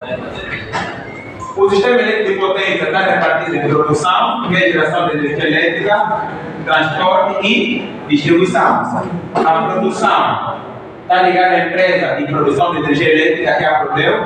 O sistema elétrico de potência está repartido em produção, que é geração de energia elétrica, transporte e distribuição. A produção está ligada à empresa de produção de energia elétrica, que é a Prodeu.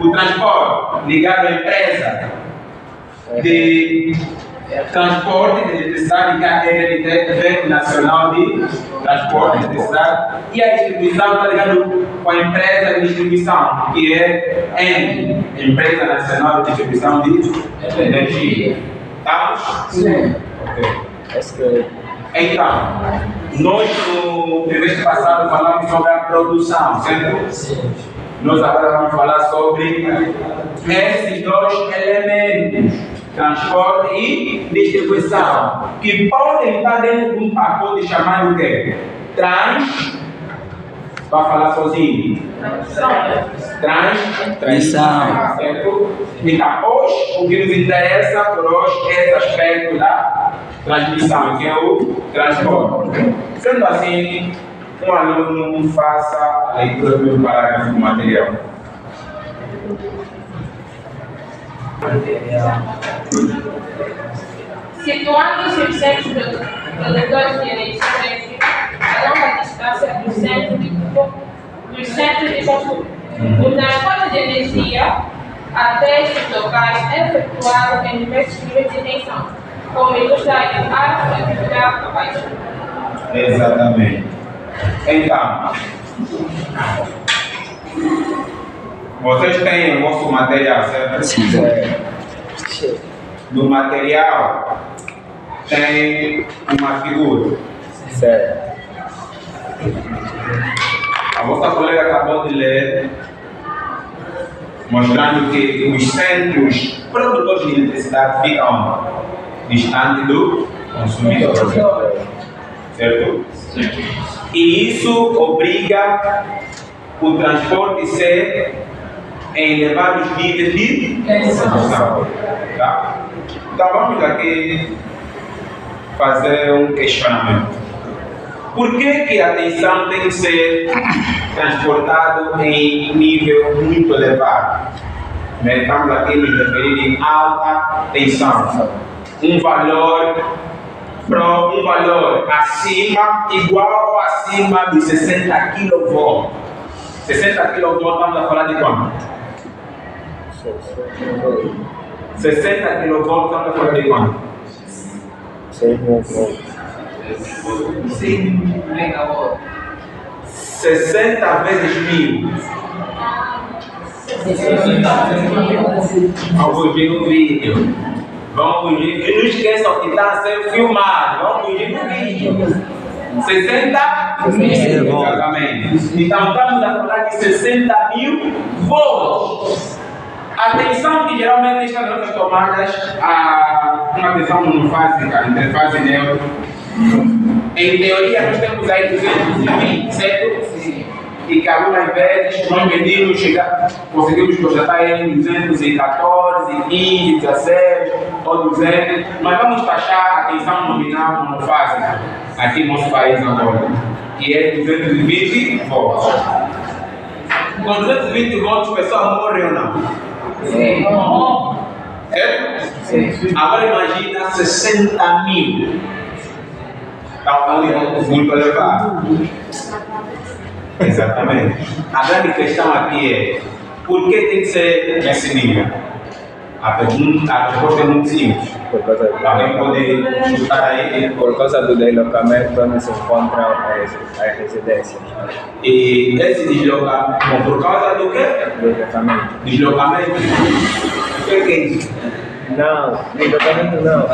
O transporte ligado à empresa de transporte de eletricidade, que é a Rede Nacional de Transporte de Eletricidade. E a distribuição está ligada com a empresa de distribuição, que é ENGIE, Empresa Nacional de Distribuição de Energia. Estamos? Sim. Ok. Então, nós no trimestre passado falamos sobre a produção, certo? Sim. Nós agora vamos falar sobre esses dois elementos, transporte e distribuição, que podem estar dentro de um pacote chamado o quê? Vai falar sozinho. Transmissão. Certo? Então, hoje, o que nos interessa por hoje é esse aspecto da transmissão, que é o transporte. Sendo assim, um aluno faça a leitura do parágrafo do material. Situando-se os centros produtores de energia elétrica a longa distância dos centros de consumo. O transporte de energia até estes locais é efetuado em diversos níveis de tensão, como ilustra a figura abaixo. Exatamente. Então, vocês têm o vosso material, certo? Sim. No material tem uma figura. Certo. A vossa colega acabou de ler, mostrando que os centros produtores de eletricidade ficam distantes do consumidor. Certo? E isso obriga o transporte a ser em elevados níveis de tensão. Tá? Então vamos aqui fazer um questionamento. Por que a tensão tem que ser transportada em nível muito elevado? Estamos aqui nos referindo em alta tensão. Um valor acima, igual ou acima de 60 kV. 60 kV estamos a falar de quanto? 60 kV estamos a falar de quanto? 100 megawatts. 60 vezes 1000. Vamos ver no vídeo. Vamos ver. E não esqueçam que está sendo filmado. Vamos ver no vídeo. 60 mil. Exatamente. Então estamos a falar de 60.000 volts. Atenção que geralmente está nas nossas tomadas uma tensão monofásica, interfase neutro. Em teoria nós temos aí 220, certo? Sim. E que algumas vezes nós medimos, conseguimos projetar em 214, 15, 17 ou 200, mas vamos taxar a tensão nominal monofásica aqui no nosso país agora, que é 220 volts. Com 220 volts, o pessoal morre ou não? Sim. É? Sim. Agora imagina 60.000. Está falando muito elevado. Exatamente. A grande questão aqui é: por que tem que ser esse nível? A resposta é muito simples. Alguém pode chutar aí? Por causa do deslocamento onde se encontram as residências. E esse deslocamento, por causa do quê? Deslocamento. Deslocamento? O que é isso? Não, deslocamento não.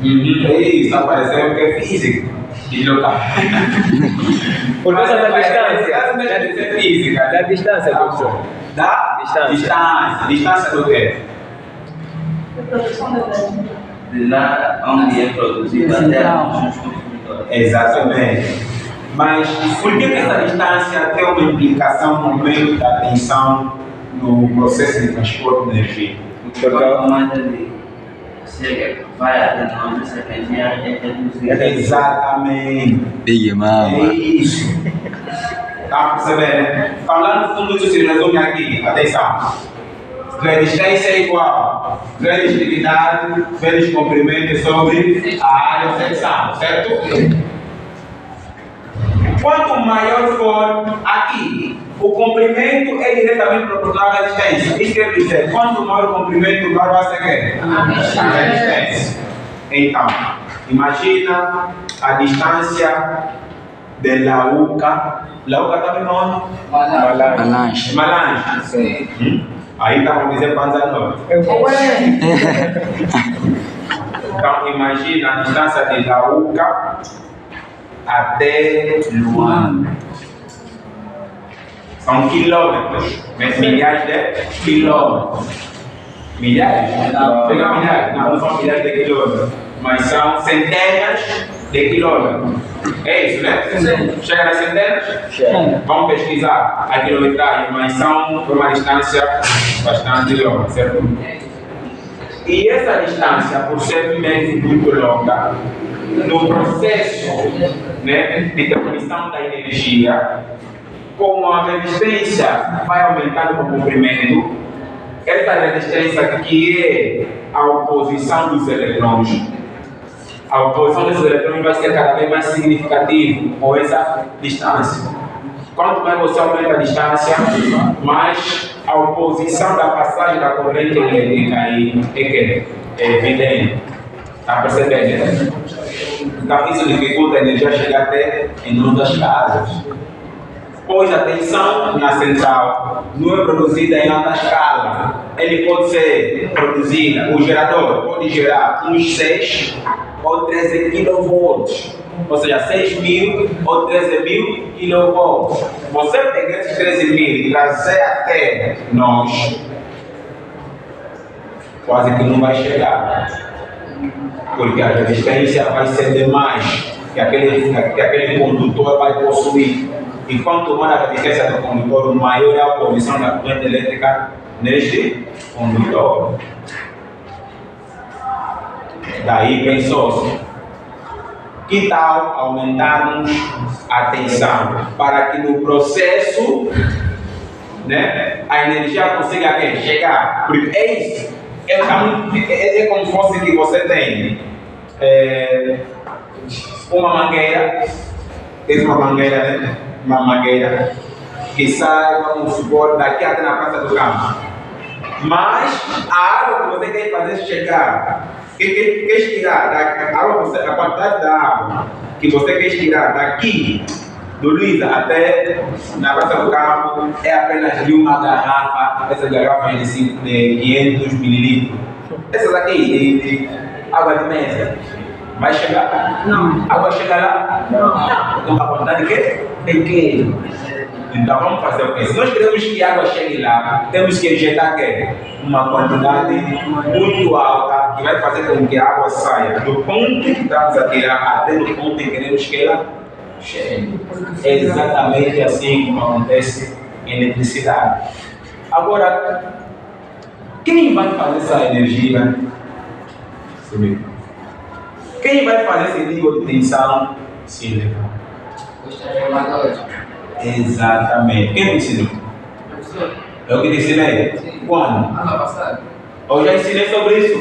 Isso, apareceu que é físico. Deslocamento. Por causa da distância. É física. Da distância, professor. Da distância. Distância do quê? De lá onde é produzido até os consumidores. Exatamente. Mas por que essa distância tem uma implicação no meio da tensão no processo de transporte de energia? Porque a comanda vai até onde essa energia é reduzida. Exatamente. Big Mama. É isso. Está percebendo? Falando tudo isso se resume aqui, atenção. Resistência é igual resistitividade vezes comprimento sobre a área ou secção, certo? Quanto maior for aqui, o comprimento é diretamente proporcional à resistência. Isso quer dizer, quanto maior o comprimento, maior vai ser a resistência. Então, imagina a distância de Lauca. Lauca está bem onde? Malange. Sim. Aí está vamos dizer Panzanova. Então, imagina a distância de Lauca até Luanda. São quilômetros, mas milhares de quilômetros. Milhares? Pega milhares, não são milhares de quilômetros, mas são centenas de quilômetros. É isso, né? Sim. Chega nas centenas? Chega. Vamos pesquisar a quilometragem, mas são uma distância bastante longa, certo? E essa distância, por ser mesmo muito longa, no processo, né, de transmissão da energia, como a resistência vai aumentando com o comprimento, essa resistência que é a oposição dos eletrões, a oposição dos eletrões vai ser cada vez mais significativa com essa distância. Quanto mais você aumenta a distância, mais a oposição da passagem da corrente elétrica aí é evidente. Está percebendo? Então isso dificulta a energia chegar até em nossas casas. Pois a tensão na central não é produzida em alta escala. Ele pode ser produzida, o gerador pode gerar uns 6 ou 13 kV, ou seja, 6.000 ou 13.000 kV. Você pegar esses 13.000 e trazer até nós, quase que não vai chegar, porque a resistência vai ser demais que aquele condutor vai possuir. E quanto maior a resistência do condutor, maior é a oposição da corrente elétrica neste condutor. Daí pensou-se, que tal aumentarmos a tensão para que no processo, né, a energia consiga chegar? Porque é isso, é como se fosse que você tem uma mangueira, né? Uma mangueira que sai, vamos supor, daqui até na praça do campo. Mas a água que você quer fazer chegar, quer tirar a quantidade da água que você quer tirar daqui do Luísa até na praça do campo é apenas de uma garrafa, essa garrafa de 500 ml. Essas aqui de água de mesa. Vai chegar? Não. Água chega lá? Não. Então a quantidade que é pequena. Então vamos fazer o quê? Se nós queremos que a água chegue lá, temos que injetar uma quantidade muito alta que vai fazer com que a água saia do ponto que estamos a tirar até do ponto em que queremos que ela chegue. É exatamente assim como acontece em eletricidade. Agora, quem vai fazer essa energia subir? Quem vai fazer esse nível de tensão se elevar? Os transformadores. Exatamente. Quem te ensinou? Professor. Eu que te ensinei? Sim. Quando? Ano passado. Eu já ensinei sobre isso.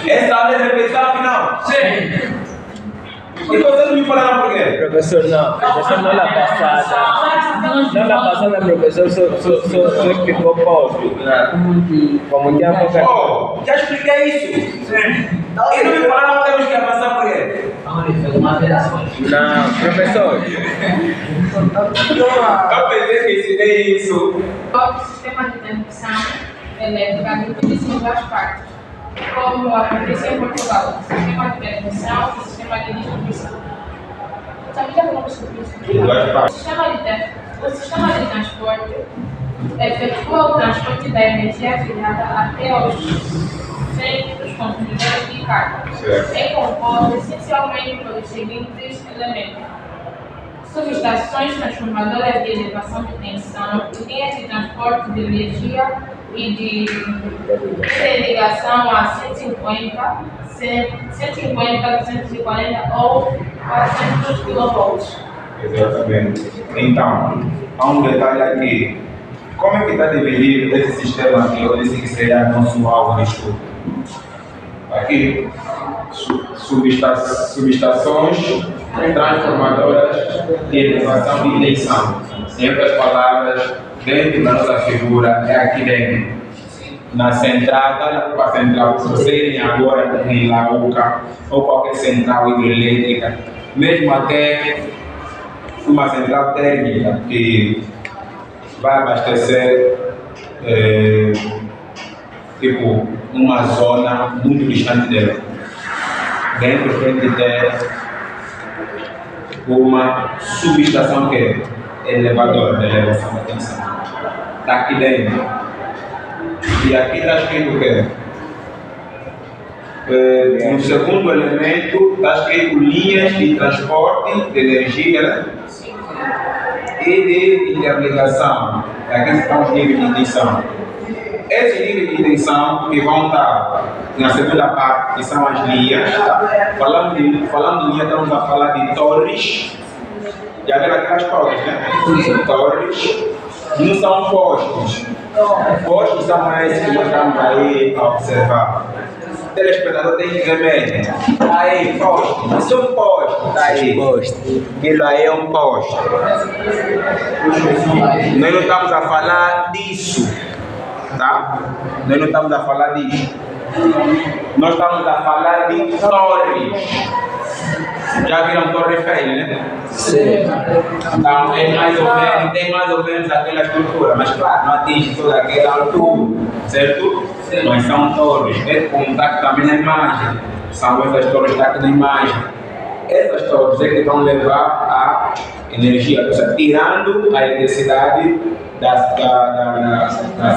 Essa aula é repetição afinal? Sim. E vocês não me falaram por quê? Professor, não la passada. Não la passada, professor, só explicou pouco. Como já foi. Oh, já expliquei isso. Sim. E não me falaram que temos que avançar por quê? Não, professor. Eu pensei que ensinei isso. O sistema de transmissão elétrica divide-se em duas partes, como aconteceu em Portugal: sistema de transmissão e sistema de distribuição. Sabe que é o sistema de transporte efetua o transporte da energia gerada até os centros consumidores de carga. É composto essencialmente pelos seguintes elementos: subestações transformadoras de elevação de tensão, linhas de transporte de energia e de ligação a 150, 240 ou 400 kV. Exatamente. Então, há um detalhe aqui. Como é que está dividido esse sistema aqui? Eu disse que seria nosso alvo de estudo. Aqui, subestações transformadoras de elevação e tensão. Em outras palavras, dentro da nossa figura, é aqui dentro. Na central, para a central, se você ir agora em Lauca ou qualquer central hidroelétrica, mesmo até uma central térmica que vai abastecer tipo uma zona muito distante dela. Dentro tem que ter uma subestação que é elevadora, de elevação da tensão. Está aqui dentro. E aqui está escrito o quê? No segundo elemento está escrito linhas de transporte de energia, né? E de interligação. Aqui estão os níveis de tensão. Esses níveis de tensão que vão estar na segunda parte, que são as linhas. Falando de linha, estamos a falar de torres. Já viram aquelas torres, né? Torres. Não são postos. Postos são esses que nós estamos aí a observar. O telespectador tem que ver. Aí, posto. Isso é um posto. Tá aí. Aquilo aí é um posto. Nós não estamos a falar disso. Tá? Nós não estamos a falar disso. Nós estamos a falar de torres. Já viram Torre Eiffel, né? Sim. Então, tem mais ou menos aquela estrutura, mas claro, não atinge toda aquela altura, certo? Mas são torres, como está aqui também na imagem. São essas torres que estão aqui na imagem. Essas torres é que vão levar a energia, ou seja, tirando a eletricidade da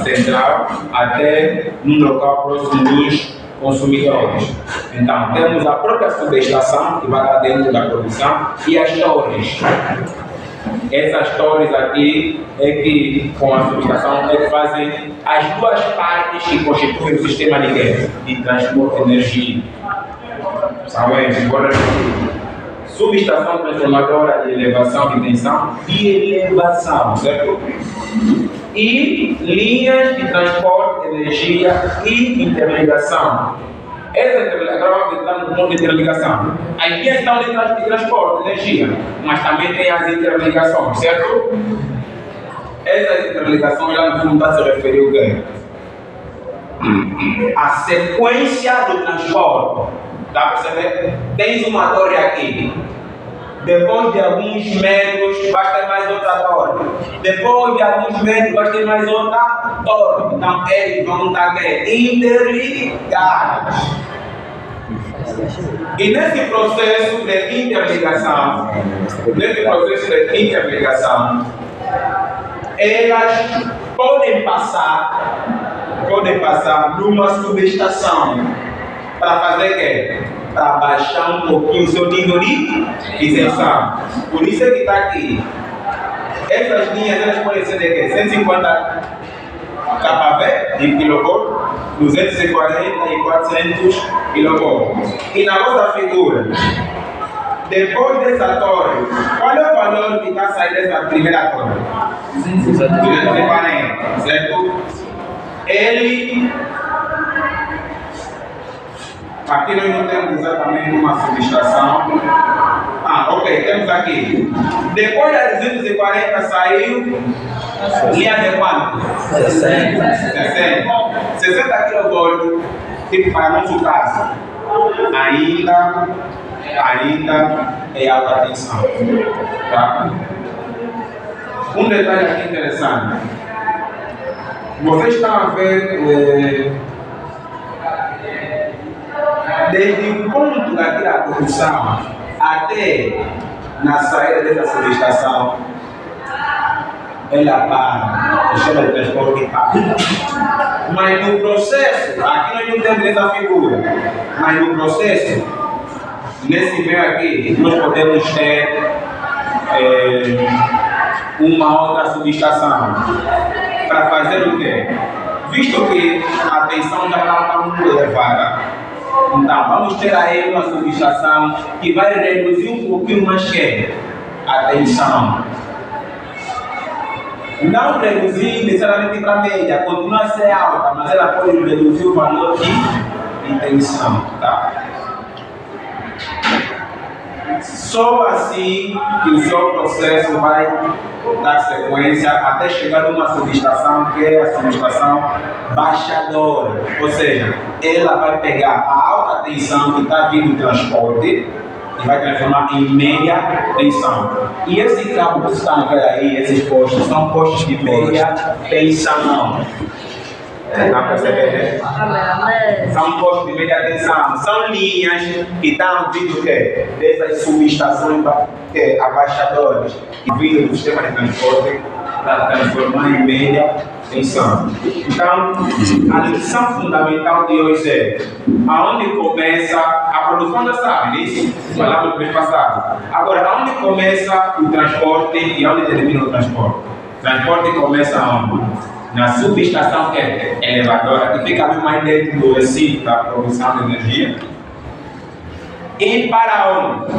central até num local próximo dos consumidores. Então, temos a própria subestação que vai estar dentro da produção e as torres. Essas torres aqui é que, com a subestação, é que fazem as duas partes que constituem o sistema de transporte de energia. São esses, subestação transformadora de elevação e tensão e elevação, certo? E linhas de transporte de energia e interligação. Agora vamos entrar no ponto de interligação. As linhas estão de transporte de energia, mas também tem as interligações, certo? Essas interligações lá no fundo está se referindo ao quê? A sequência do transporte. Dá para perceber? Tens uma torre aqui. Depois de alguns metros, vai ter mais outra torre. Depois de alguns metros, vai ter mais outra torre. Então, eles vão estar interligados. E nesse processo de interligação, elas podem passar numa subestação para fazer o quê? Para baixar um pouquinho o seu nível de tensão. Por isso é que está aqui. Essas linhas elas podem ser de quê? 150 kV de kilovolt, 240 e 400 kV. E na outra figura, depois dessa torre, qual é o valor que está saindo dessa primeira torre? 240, certo? Ele. Aqui nós não temos exatamente uma subestação. Ok, temos aqui. Depois da 240 saiu linha de quanto? 60 kV, tipo para nosso caso. Ainda é alta tensão. Tá? Um detalhe aqui interessante. Vocês estão a ver desde o ponto daquela produção até na saída dessa subestação, ela para, chama de transporte para. Mas no processo, aqui nós não temos essa figura, mas no processo, nesse meio aqui, nós podemos ter uma outra subestação para fazer o quê? Visto que a tensão já está muito elevada, então vamos ter aí uma subestação que vai reduzir um pouquinho mais que a tensão. Não reduzir necessariamente para a média, continua a ser alta, mas ela pode reduzir o valor de tensão. Tá? Só assim que o seu processo vai dar sequência até chegar numa subestação que é a subestação baixadora. Ou seja, ela vai pegar a alta tensão que está vindo do transporte e vai transformar em média tensão. E esse cabo que vocês estão vendo aí, esses postos, são postos de média tensão. Está percebendo? São postos de média tensão, são linhas que estão vindo o quê? Dessas subestações abaixadoras que vindo do sistema de transporte para transformar em média tensão. Então, a lição fundamental de hoje é aonde começa a produção da sabe, isso falamos no mês passado. Agora, aonde começa o transporte e aonde termina o transporte? O transporte começa aonde? Na subestação que é elevadora, que fica mais dentro do recinto da produção de energia. E para onde?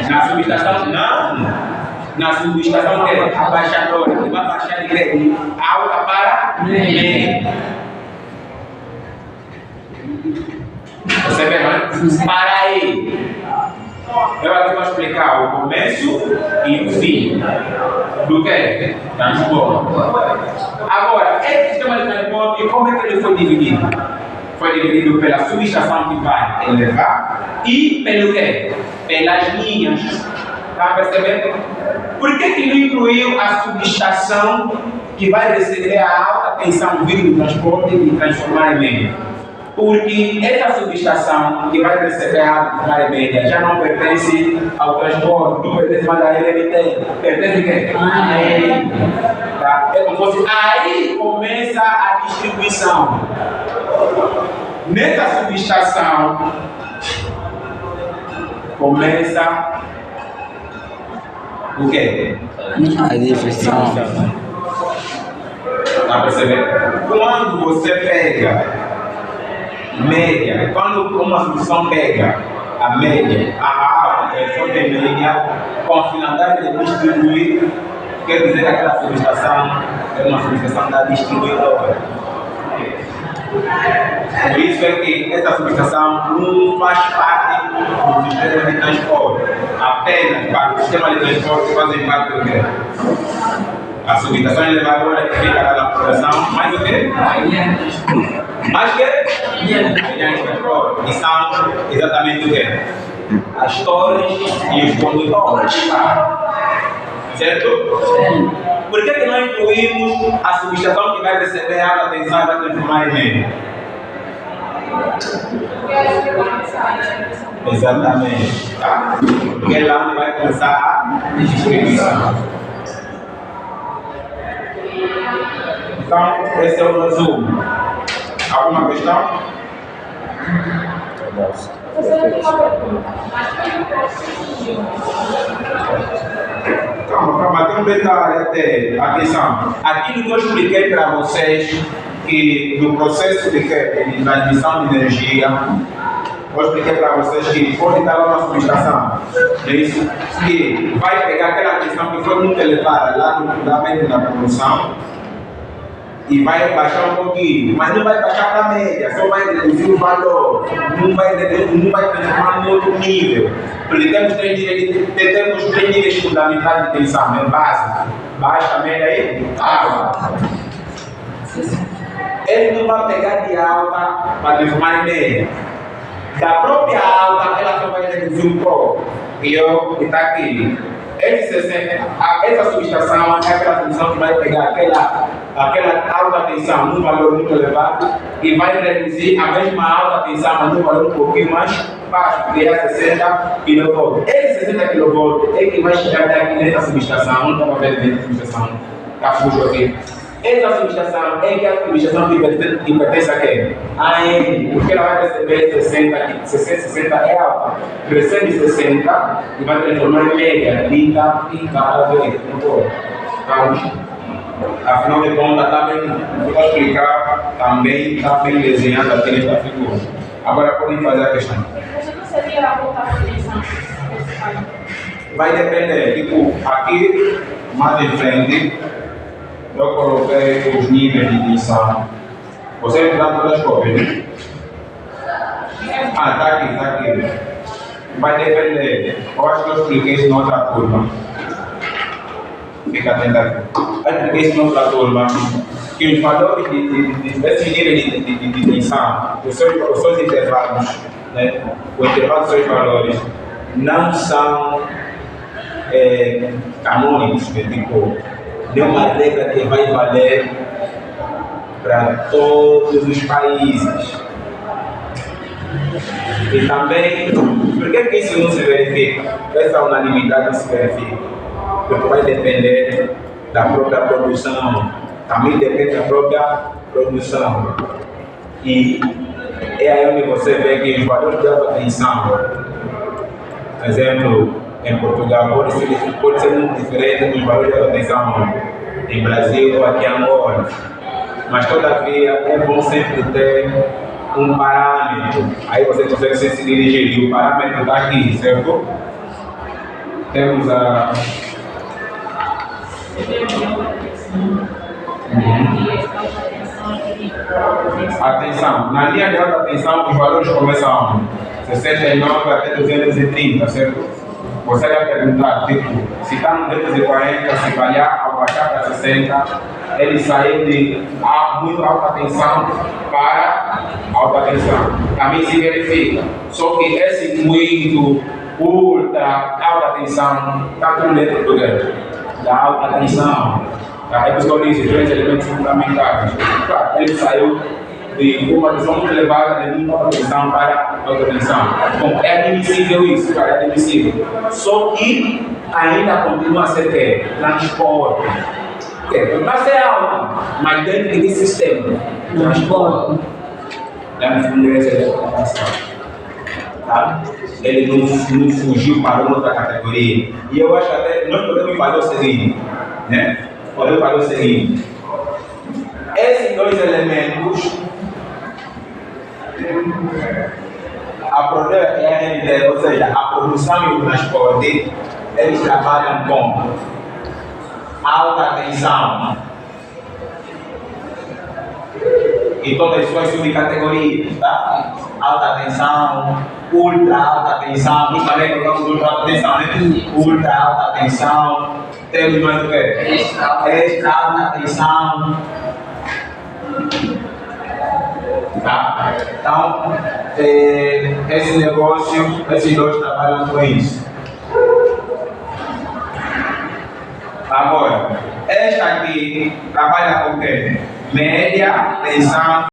Na subestação? Não. Na subestação que é abaixadora, que vai baixar de alta para média. Você vê, né? Para aí. Eu aqui vou explicar o começo e o fim do que? Transporte. Agora, esse sistema de transporte, como é que ele foi dividido? Foi dividido pela subestação que vai elevar e pelo que? Pelas linhas. Está percebendo? Por que não incluiu a subestação que vai receber a alta tensão vindo do transporte e transformar em média? Porque essa subestação que vai receber a alta média já não pertence ao transporte, não pertence mais à LMT, pertence a quem? A ele. Tá? É como fosse aí começa a distribuição. Nessa subestação começa o quê? A distribuição. Está percebendo? Quando você pega média, quando uma solução pega a média, a fonte média, com a finalidade de distribuir, quer dizer que aquela subestação é uma subestação da distribuidora. Por isso é que essa subestação não faz parte do sistema de transporte, apenas para o sistema de transporte fazem parte do quê? A subestação elevadora que fica na produção, mais o quê? Mais que? E são exatamente o quê? As torres e os condutores. Certo? Por que não incluímos a subestação que vai receber a alta tensão e vai transformar em média? Exatamente. Tá? Porque é lá onde vai começar a distribuição. Então, esse é o resumo. Alguma questão? Calma, tem um detalhe até. Atenção. Aquilo que eu expliquei para vocês, que no processo de transmissão de energia, eu expliquei para vocês que pode estar lá uma subestação, é isso, que vai pegar aquela tensão que foi muito elevada lá no fundamento da produção e vai baixar um pouquinho, mas não vai baixar para a média, só vai reduzir o valor, não vai transformar em outro nível. Porque temos três níveis fundamentais de tensão, é básico, baixa, média e alta. Ele não vai pegar de alta para transformar em média. Da própria alta, ela só vai reduzir um pouco. E está aqui. Essa subestação é aquela tensão que vai pegar aquela alta tensão num valor muito elevado e vai reduzir a mesma alta tensão, mas num valor um pouquinho mais baixo, que é 60 kV. Esse 60 kV é que vai chegar até aqui nessa subestação. Não estava vendo nessa subestação, está fujo aqui. Essa subestação é que a subestação que pertence a quem? A N, porque ela vai receber 60 é alta, recebe 60 e vai transformar em média, 30 e cada vez. Então, afinal de contas, vou explicar também, está bem desenhado aqui nesta figura. Agora podem fazer a questão. Você não seria a voltar a tensão? vai depender. Tipo, aqui, mais de frente, eu coloquei os níveis de tensão. Você entrar todas as cópias? Ah, tá aqui. Vai depender. Eu acho que eu expliquei isso na outra turma. Fica atento aqui. Eu expliquei isso na outra turma. Que os valores desses níveis de tensão, os seus intervalos, né? O intervalo dos seus valores não são canônicos, né? Tipo, nenhuma regra que vai valer para todos os países. E também, por que isso não se verifica? Essa unanimidade não se verifica. Porque vai depender da própria produção. Também depende da própria produção. E é aí onde você vê que os valores de alta tensão, por exemplo, em Portugal, pode ser muito diferente dos valores de alta tensão em Brasil ou aqui em Angola. Mas todavia é bom sempre ter um parâmetro. Aí você consegue se dirigir. E o parâmetro está aqui, certo? Temos a. Atenção, na linha de alta tensão os valores começam 69 até 230, certo? Você vai perguntar, tipo, se está no 240, se calhar ao baixar para 60, ele saiu de muito alta tensão para alta tensão. Também se verifica. Só que esse muito ultra alta tensão está tudo dentro do português. Da alta tensão. Aí você disse, três elementos fundamentais. Claro, ele saiu de uma tensão muito elevada de muito alta tensão para alta tensão. Bom, é admissível isso, cara, é admissível. Só que ainda continua a ser transporte. Vai ser alta, mas dentro desse sistema. Transporte. Da influência da educação. Tá? Ele não fugiu para outra categoria. E eu acho até nós podemos fazer o seguinte, né? Podemos fazer o seguinte. Esses dois elementos, a produção, ou seja, a produção e o transporte, eles trabalham com alta tensão e todas as suas subcategorias, tá? Alta tensão, ultra alta tensão, nós também colocamos ultra alta tensão, né? Ultra alta tensão, temos mais o que? Extra alta tensão. Tá? Então, esse negócio, esses dois trabalham com isso. Agora, esta aqui trabalha com o quê? Média tensão.